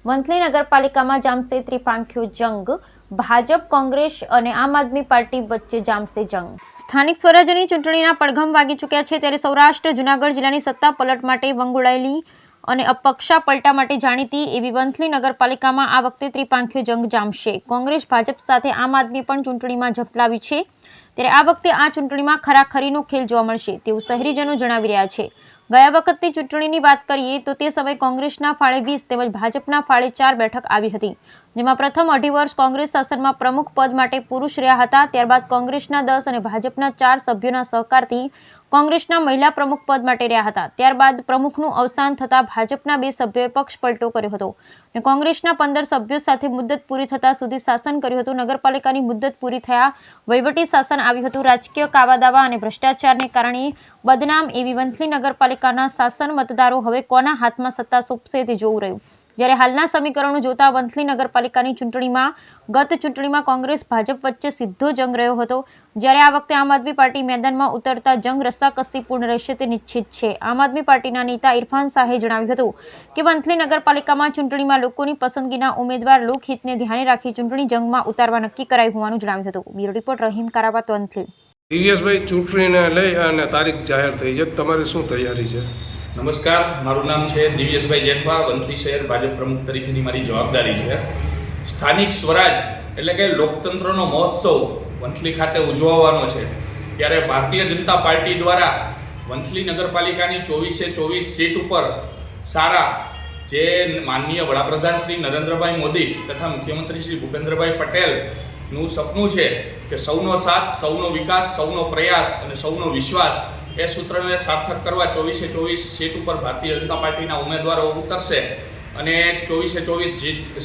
વંથલી નગરપાલિકામાં જામશે ત્રિપાંખીયો જંગ, ભાજપ કોંગ્રેસ અને આમ આદમી પાર્ટી વચ્ચે જામશે જંગ। સ્થાનિક સ્વરાજ્યની ચૂંટણીના પડઘમ વાગી ચૂક્યા છે, ત્યારે સૌરાષ્ટ્ર જૂનાગઢ જિલ્લાની સત્તા પલટ માટે વંગોળાયેલી અને અપક્ષા પલટા માટે જાણીતી એવી વંથલી નગરપાલિકામાં આ વખતે ત્રિપાંખીયો જંગ જામશે। કોંગ્રેસ ભાજપ સાથે આમ આદમી પણ ચૂંટણીમાં ઝંપલાવી છે, ત્યારે આ વખતે આ ચૂંટણીમાં ખરાખરીનો ખેલ જોવા મળશે તેવું શહેરીજનો જણાવી રહ્યા છે। ગયા વખતની ચૂંટણીની વાત કરીએ તો તે સમયે કોંગ્રેસના ફાળે 20 તેમજ ભાજપના ફાળે 4 બેઠક આવી હતી, જેમાં પ્રથમ 2.5 વર્ષ કોંગ્રેસ શાસનમાં પ્રમુખ પદ માટે પુરુષ રહ્યા હતા। ત્યારબાદ કોંગ્રેસના 10 અને ભાજપના 4 સભ્યોના સહકારથી કોંગ્રેસના મહિલા પ્રમુખ પદ માટે રહ્યા હતા। ત્યારબાદ પ્રમુખનું અવસાન થતાં ભાજપના 2 સભ્યોએ પક્ષ પલટો કર્યો હતો અને કોંગ્રેસના 15 સભ્યો સાથે મુદ્દત પૂરી થતાં સુધી શાસન કર્યું હતું। નગરપાલિકાની મુદ્દત પૂરી થયા વહીવટી શાસન આવ્યું હતું। રાજકીય કાવાદાવા અને ભ્રષ્ટાચારને કારણે બદનામ એવી વંથલી નગરપાલિકાના શાસન મતદારો હવે કોના હાથમાં સત્તા સોંપશે તે જોવું રહ્યું। જ્યારે હાલના સમીકરણો જોતા વંથલી નગરપાલિકાની ચૂંટણીમાં ગત ચૂંટણીમાં કોંગ્રેસ ભાજપ વચ્ચે સીધો જંગ રહ્યો હતો, જ્યારે આ વખતે આમ આદમી પાર્ટી મેદાનમાં ઉતરતા જંગ રસ્સાકસીપૂર્ણ રહેશે તે નિશ્ચિત છે। આમ આદમી પાર્ટીના નેતા ઇરફાન શાહે જણાવ્યું હતું કે વંથલી નગરપાલિકામાં ચૂંટણીમાં લોકોની પસંદગીના ઉમેદવાર લોકહિતને ધ્યાને રાખી ચૂંટણી જંગમાં ઉતારવા નક્કી કરાયું હોવાનું જણાવ્યું હતું। Bureau report Rahim Karavat, Vanthali. દિવ્યેશભાઈ, ચૂંટણીને લઈ અને તારીખ જાહેર થઈ છે, તમારી શું તૈયારી છે? નમસ્કાર, મારું નામ છે દિવ્યેશભાઈ જેઠવા। વંથલી શહેર ભાજપ પ્રમુખ તરીકેની મારી જવાબદારી છે। સ્થાનિક સ્વરાજ એટલે કે લોકતંત્રનો મહોત્સવ વંથલી ખાતે ઉજવવાનો છે, ત્યારે ભારતીય જનતા પાર્ટી દ્વારા વંથલી નગરપાલિકાની 24 સીટ ઉપર સારા જે માનનીય વડાપ્રધાન શ્રી નરેન્દ્રભાઈ મોદી તથા મુખ્યમંત્રી શ્રી ભૂપેન્દ્રભાઈ પટેલનું સપનું છે કે સૌનો સાથ, સૌનો વિકાસ, સૌનો પ્રયાસ અને સૌનો વિશ્વાસ, એ સૂત્રને સાર્થક કરવા 24 સીટ ઉપર ભારતીય જનતા પાર્ટીના ઉમેદવારો ઉતરશે અને 24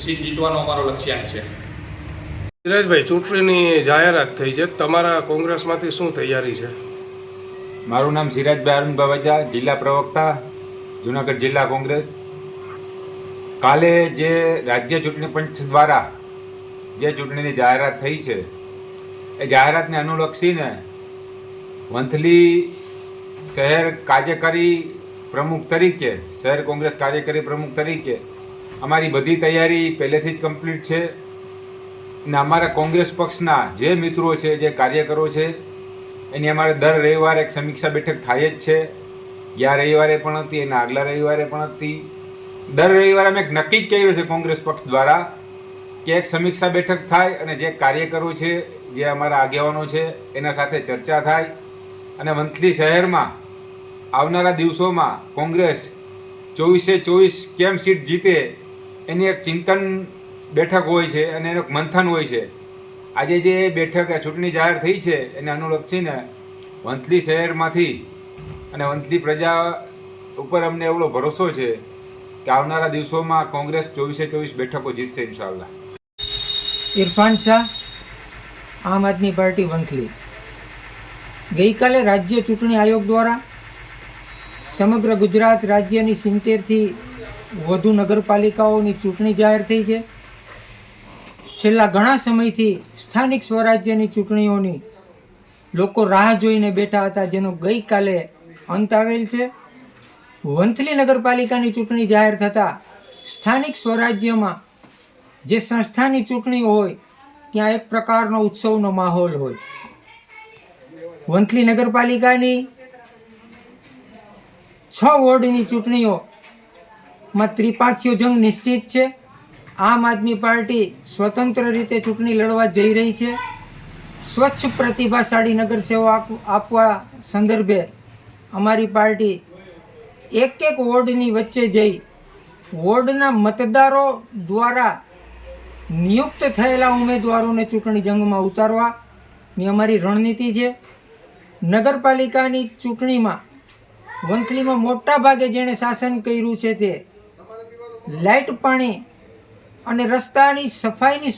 સીટ જીતવાનો અમારો લક્ષ્યાંક છે। સિરાજભાઈ, ચૂંટણીની જાહેરાત થઈ છે, તમારા કોંગ્રેસમાંથી શું તૈયારી છે? મારું નામ સિરાજભાઈ અરુણભાઈ વજા, જિલ્લા પ્રવક્તા, જૂનાગઢ જિલ્લા કોંગ્રેસ। કાલે જે રાજ્ય ચૂંટણી પંચ દ્વારા જે ચૂંટણીની જાહેરાત થઈ છે, એ જાહેરાતને અનુલક્ષીને વંથલી શહેર કાર્યકારી પ્રમુખ તરીકે, શહેર કોંગ્રેસ કાર્યકારી પ્રમુખ તરીકે અમારી બધી તૈયારી પહેલેથી જ કમ્પ્લીટ છે અને અમારા કોંગ્રેસ પક્ષના જે મિત્રો છે, જે કાર્યકરો છે, એની અમારે દર રવિવારે એક સમીક્ષા બેઠક થાય જ છે। ગયા રવિવારે પણ હતી, એના આગલા રવિવારે પણ હતી। દર રવિવારે અમે એક નક્કી જ કર્યું છે કોંગ્રેસ પક્ષ દ્વારા કે એક સમીક્ષા બેઠક થાય અને જે કાર્યકરો છે, જે અમારા આગેવાનો છે, એના સાથે ચર્ચા થાય અને વંથલી શહેરમાં આવનારા દિવસોમાં કોંગ્રેસ 24 કેમ સીટ જીતે એની એક ચિંતન બેઠક હોય છે અને એનું મંથન હોય છે। આજે જે બેઠક ચૂંટણી જાહેર થઈ છે એને અનુલક્ષીને વંથલી શહેરમાંથી અને વંથલી પ્રજા ઉપર અમને એવડો ભરોસો છે કે આવનારા દિવસોમાં કોંગ્રેસ 24 બેઠકો જીતશે ઇન્શાઅલ્લાહ। ઇરફાન શાહ, આમ આદમી પાર્ટી, વંથલી। ગઈકાલે રાજ્ય ચૂંટણી આયોગ દ્વારા સમગ્ર ગુજરાત રાજ્યની 70થી વધુ નગરપાલિકાઓની ચૂંટણી જાહેર થઈ છે। છેલ્લા ઘણા સમયથી સ્થાનિક સ્વરાજ્યની ચૂંટણીઓની લોકો રાહ જોઈને બેઠા હતા, જેનો ગઈકાલે અંત આવેલ છે। વંથલી નગરપાલિકાની ચૂંટણી જાહેર થતાં સ્થાનિક સ્વરાજ્યમાં જે સંસ્થાની ચૂંટણી હોય ત્યાં એક પ્રકારનો ઉત્સવનો માહોલ હોય। વંથલી નગરપાલિકાની 6 વોર્ડની ચૂંટણીઓમાં ત્રિપાંખીયો જંગ નિશ્ચિત છે। આમ આદમી પાર્ટી સ્વતંત્ર રીતે ચૂંટણી લડવા જઈ રહી છે। સ્વચ્છ પ્રતિભાશાળી નગરસેવા આપવા સંદર્ભે અમારી પાર્ટી એક વોર્ડની વચ્ચે જઈ વોર્ડના મતદારો દ્વારા નિયુક્ત થયેલા ઉમેદવારોને ચૂંટણી જંગમાં ઉતારવાની અમારી રણનીતિ છે। નગરપાલિકાની ચૂંટણીમાં વંથલીમાં મોટા ભાગે જેણે શાસન કર્યું છે તે લાઇટ, પાણી અને રસ્તાની સફાઈની